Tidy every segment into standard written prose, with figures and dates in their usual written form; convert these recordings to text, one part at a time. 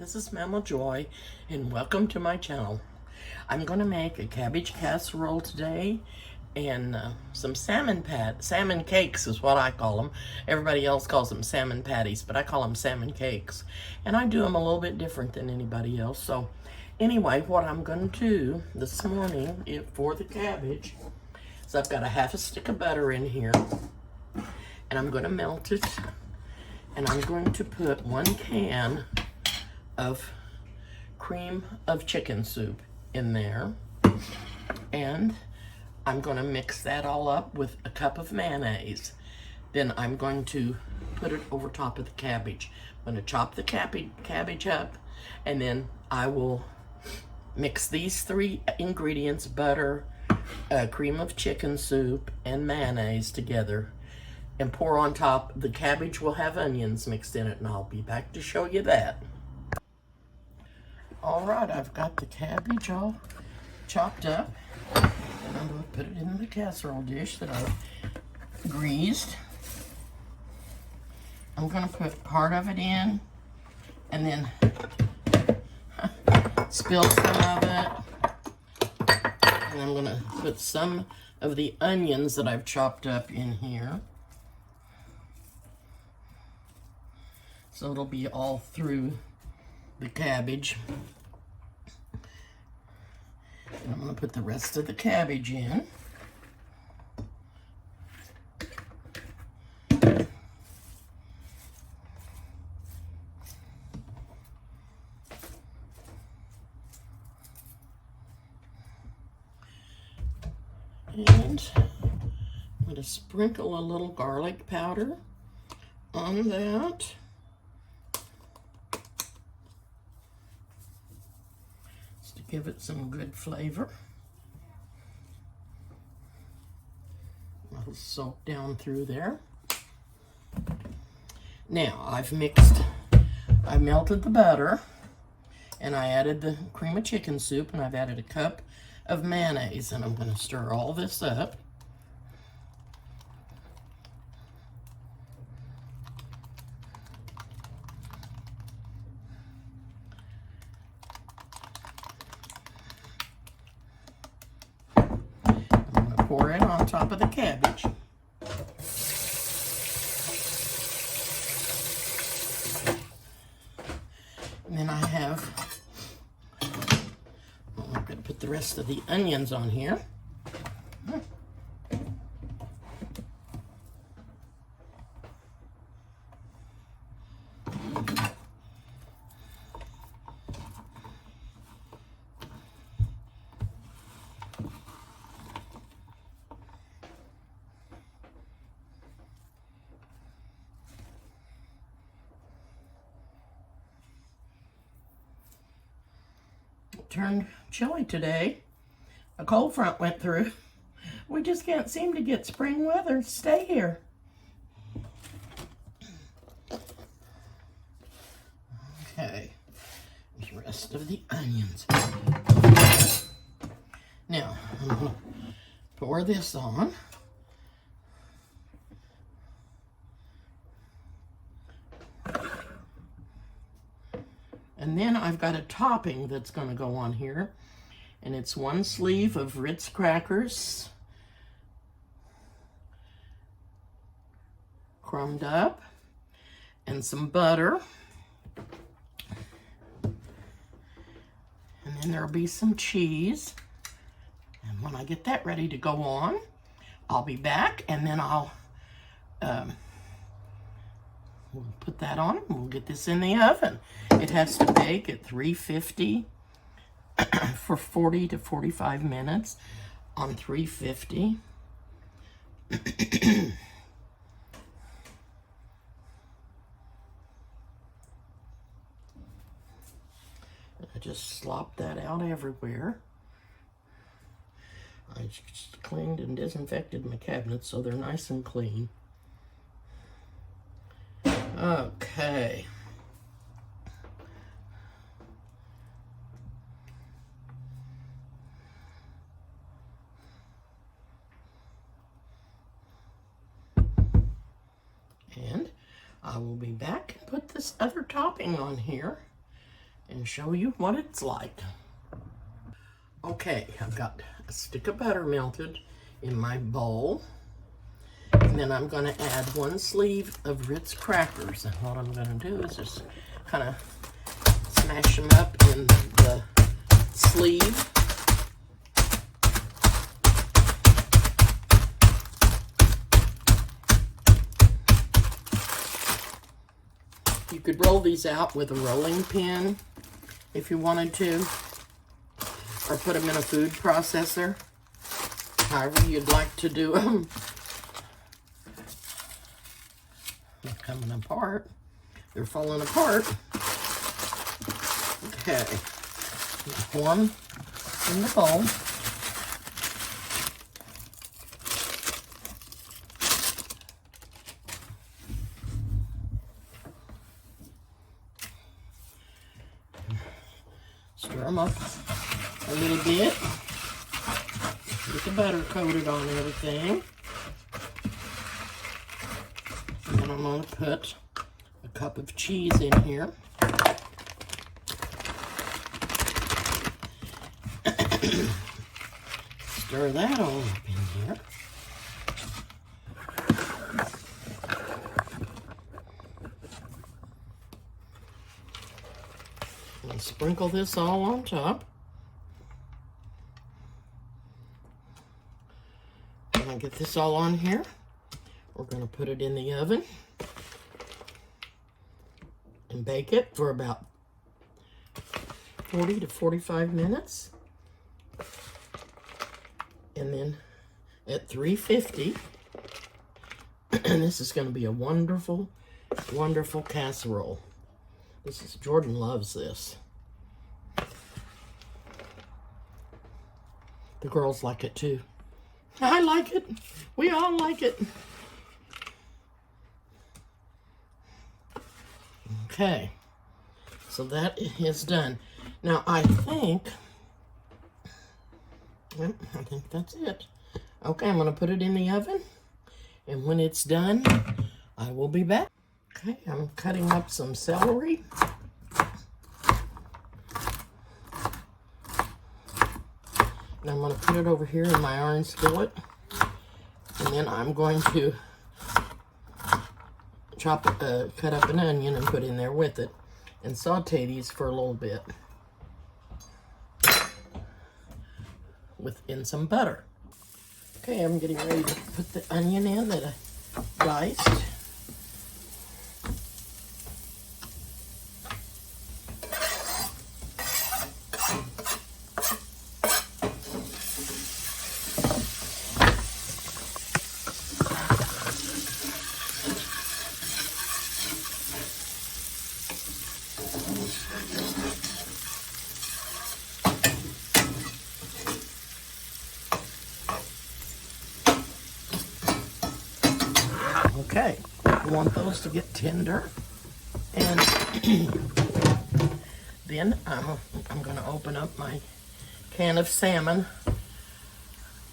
this is Mama Joy, and welcome to my channel. I'm going to make a cabbage casserole today, and some salmon cakes is what I call them. Everybody else calls them salmon patties, but I call them salmon cakes. And I do them a little bit different than anybody else. So anyway, what I'm going to do this morning for the cabbage is I've got a half a stick of butter in here, and I'm going to melt it. And I'm going to put 1 can of cream of chicken soup in there. And I'm going to mix that all up with a cup of mayonnaise. Then I'm going to put it over top of the cabbage. I'm going to chop the cabbage up, and then I will mix these 3 ingredients, butter, cream of chicken soup, and mayonnaise together, and pour on top. The cabbage will have onions mixed in it, and I'll be back to show you that. All right, I've got the cabbage all chopped up, and I'm going to put it in the casserole dish that I've greased. I'm going to put part of it in, and then spill some of it, and I'm going to put some of the onions that I've chopped up in here. So it'll be all through the cabbage. And I'm going to put the rest of the cabbage in. And I'm going to sprinkle a little garlic powder on that. Give it some good flavor. It'll soak down through there. Now I melted the butter, and I added the cream of chicken soup, and I've added a cup of mayonnaise, and I'm going to stir all this up. Pour it on top of the cabbage. And then I'm going to put the rest of the onions on here. Turned chilly today. A cold front went through. We just can't seem to get spring weather to stay here. Okay, the rest of the onions. Now, I'm going to pour this on. And then I've got a topping that's going to go on here. And it's 1 sleeve of Ritz crackers, crumbed up, and some butter. And then there'll be some cheese. And when I get that ready to go on, I'll be back, and then I'll we'll put that on, and we'll get this in the oven. It has to bake at 350 for 40 to 45 minutes on 350. I just slopped that out everywhere. I just cleaned and disinfected my cabinets so they're nice and clean. Okay. And I will be back and put this other topping on here and show you what it's like. Okay, I've got a stick of butter melted in my bowl. And then I'm going to add 1 sleeve of Ritz crackers. And what I'm going to do is just kind of smash them up in the sleeve. You could roll these out with a rolling pin if you wanted to, or put them in a food processor, however you'd like to do them. They're coming apart. They're falling apart. Okay. Pour them in the bowl. Stir them up a little bit. Get the butter coated on everything. And then I'm going to put a cup of cheese in here. Stir that all up in here. And sprinkle this all on top. And I get this all on here. We're going to put it in the oven and bake it for about 40 to 45 minutes. And then at 350, and this is going to be a wonderful, wonderful casserole. Jordan loves this. The girls like it too. I like it. We all like it. Okay, so that is done. Now I think that's it. Okay, I'm going to put it in the oven, and when it's done, I will be back. Okay, I'm cutting up some celery. And I'm going to put it over here in my iron skillet. And then I'm going to cut up an onion and put in there with it. And saute these for a little bit. In some butter. Okay, I'm getting ready to put the onion in that I diced. Okay, you want those to get tender, and then I'm going to open up my can of salmon.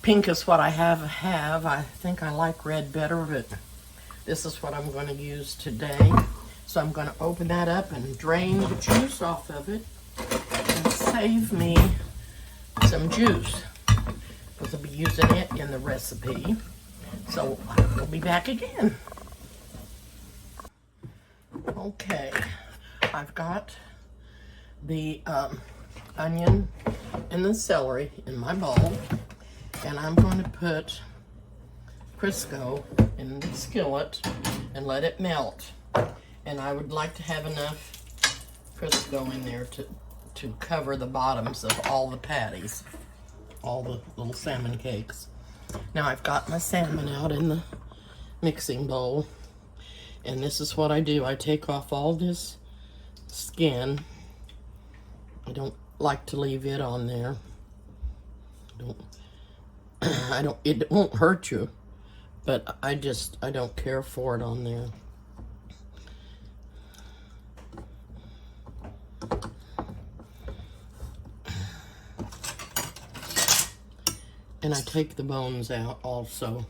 Pink is what I have. I think I like red better, but this is what I'm going to use today. So I'm going to open that up and drain the juice off of it and save me some juice, because I'll be using it in the recipe. So we'll be back again. Okay, I've got the onion and the celery in my bowl, and I'm going to put Crisco in the skillet and let it melt. And I would like to have enough Crisco in there to cover the bottoms of all the patties, all the little salmon cakes. Now I've got my salmon out in the mixing bowl, and this is what I do. I take off all this skin. I don't like to leave it on there. It won't hurt you, but I don't care for it on there. And I take the bones out also.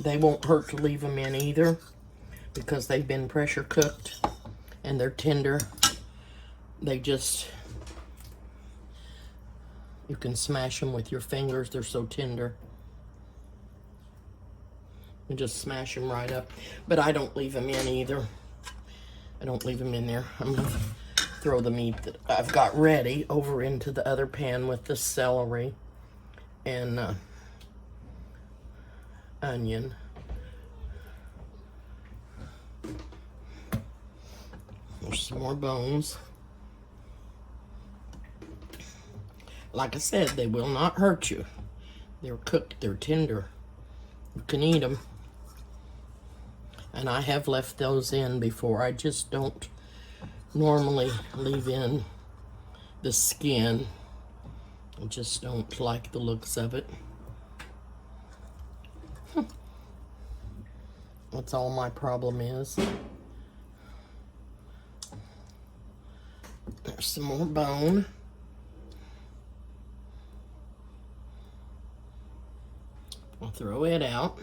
They won't hurt to leave them in either because they've been pressure cooked and they're tender. They just, you can smash them with your fingers. They're so tender. You just smash them right up. But I don't leave them in either. I don't leave them in there. I'm going to throw the meat that I've got ready over into the other pan with the celery and onion. There's some more bones. Like I said, they will not hurt you. They're cooked, they're tender. You can eat them. And I have left those in before. I just don't normally leave in the skin. I just don't like the looks of it. That's all my problem is. There's some more bone. I'll throw it out.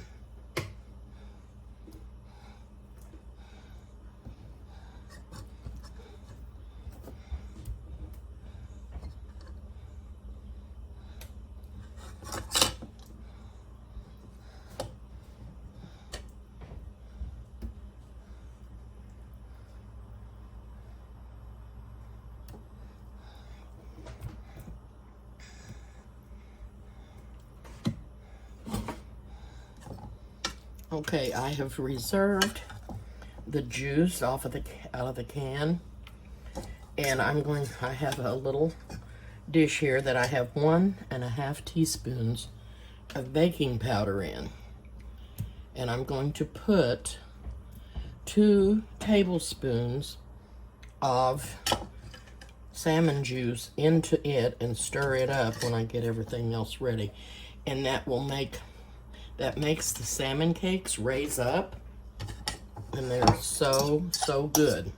Okay, I have reserved the juice out of the can, and I have a little dish here that I have 1.5 teaspoons of baking powder in, and I'm going to put 2 tablespoons of salmon juice into it and stir it up when I get everything else ready, and that makes the salmon cakes raise up, and they're so, so good.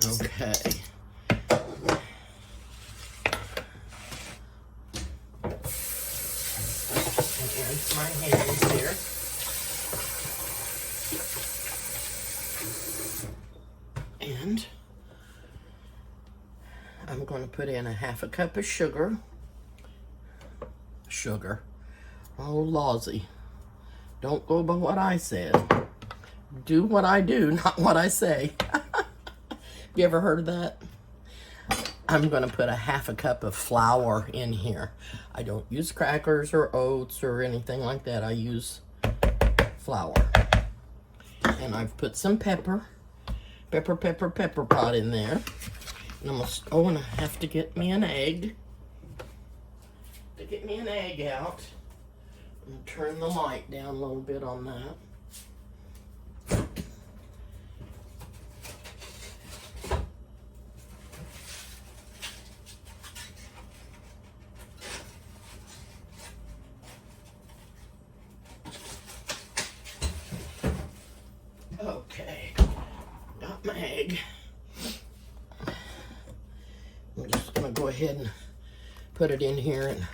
Okay. And my hands here. And I'm going to put in 1/2 cup of sugar. Oh, Lawsy. Don't go by what I said. Do what I do, not what I say. You ever heard of that? I'm going to put 1/2 cup of flour in here. I don't use crackers or oats or anything like that. I use flour. And I've put some pepper pot in there. And and I have to get me an egg. To get me an egg out. And turn the light down a little bit on that. Okay, got my egg. I'm just gonna go ahead and put it in here and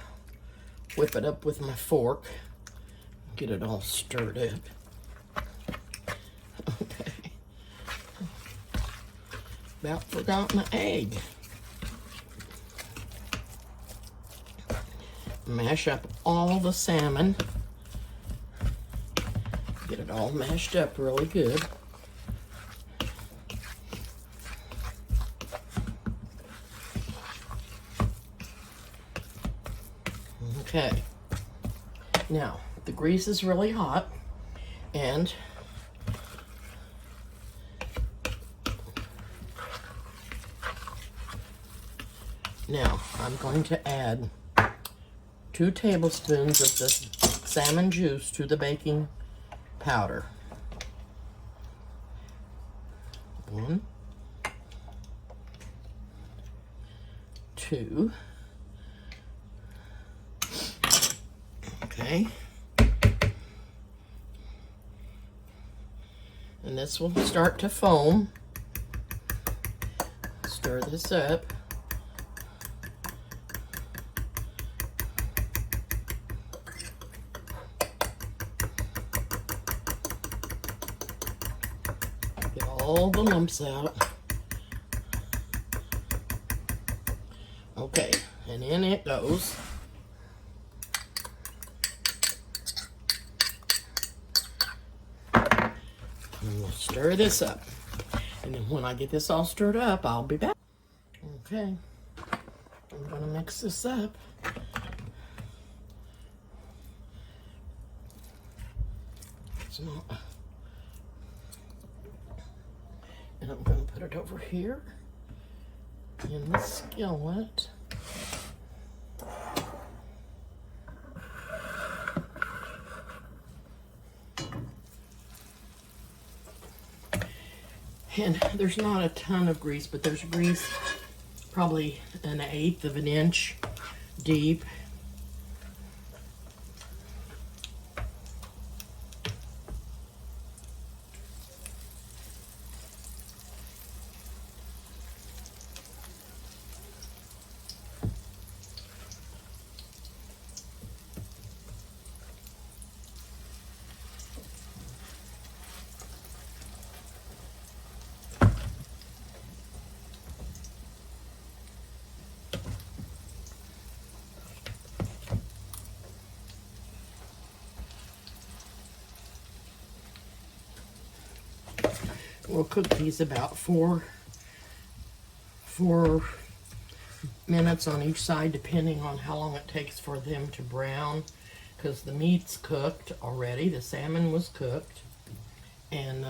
whip it up with my fork. Get it all stirred up. Okay. About forgot my egg. Mash up all the salmon. Get it all mashed up really good. Okay. Now, the grease is really hot, and now I'm going to add 2 tablespoons of the salmon juice to the baking powder. 1, 2. Okay. And this will start to foam. Stir this up. all the lumps out. Okay, and in it goes. And we'll stir this up. And then when I get this all stirred up, I'll be back. Okay, I'm gonna mix this up. It's not. And I'm gonna put it over here in the skillet. And there's not a ton of grease, but there's grease probably 1/8 of an inch deep. We'll cook these about four minutes on each side, depending on how long it takes for them to brown, because the meat's cooked already. The salmon was cooked, and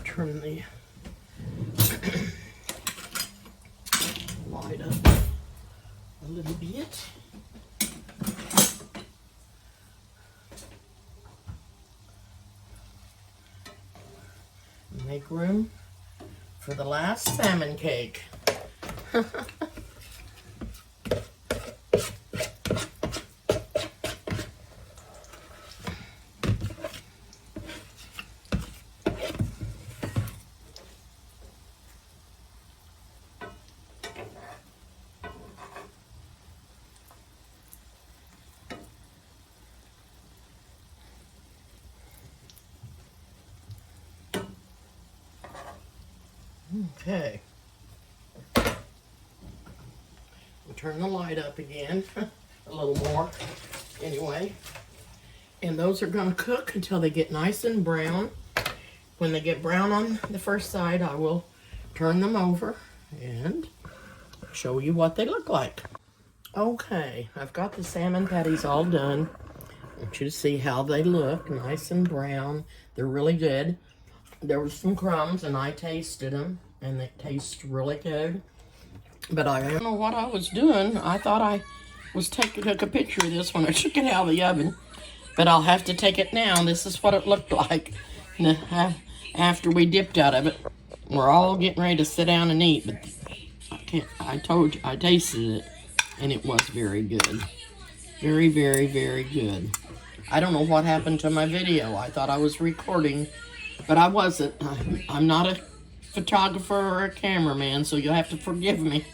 turn the light up a little bit. Make room for the last salmon cake. Okay. We'll turn the light up again, a little more, anyway. And those are going to cook until they get nice and brown. When they get brown on the first side, I will turn them over and show you what they look like. Okay, I've got the salmon patties all done. I want you to see how they look, nice and brown. They're really good. There was some crumbs, and I tasted them, and they taste really good. But I don't know what I was doing. I thought I was took a picture of this when I took it out of the oven. But I'll have to take it now. This is what it looked like after we dipped out of it. We're all getting ready to sit down and eat, but I told you, I tasted it, and it was very good. Very, very, very good. I don't know what happened to my video. I thought I was recording, but I wasn't. I'm not a photographer or a cameraman, so you'll have to forgive me.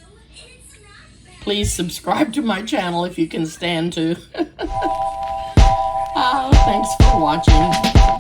Please subscribe to my channel if you can stand to. Oh, thanks for watching.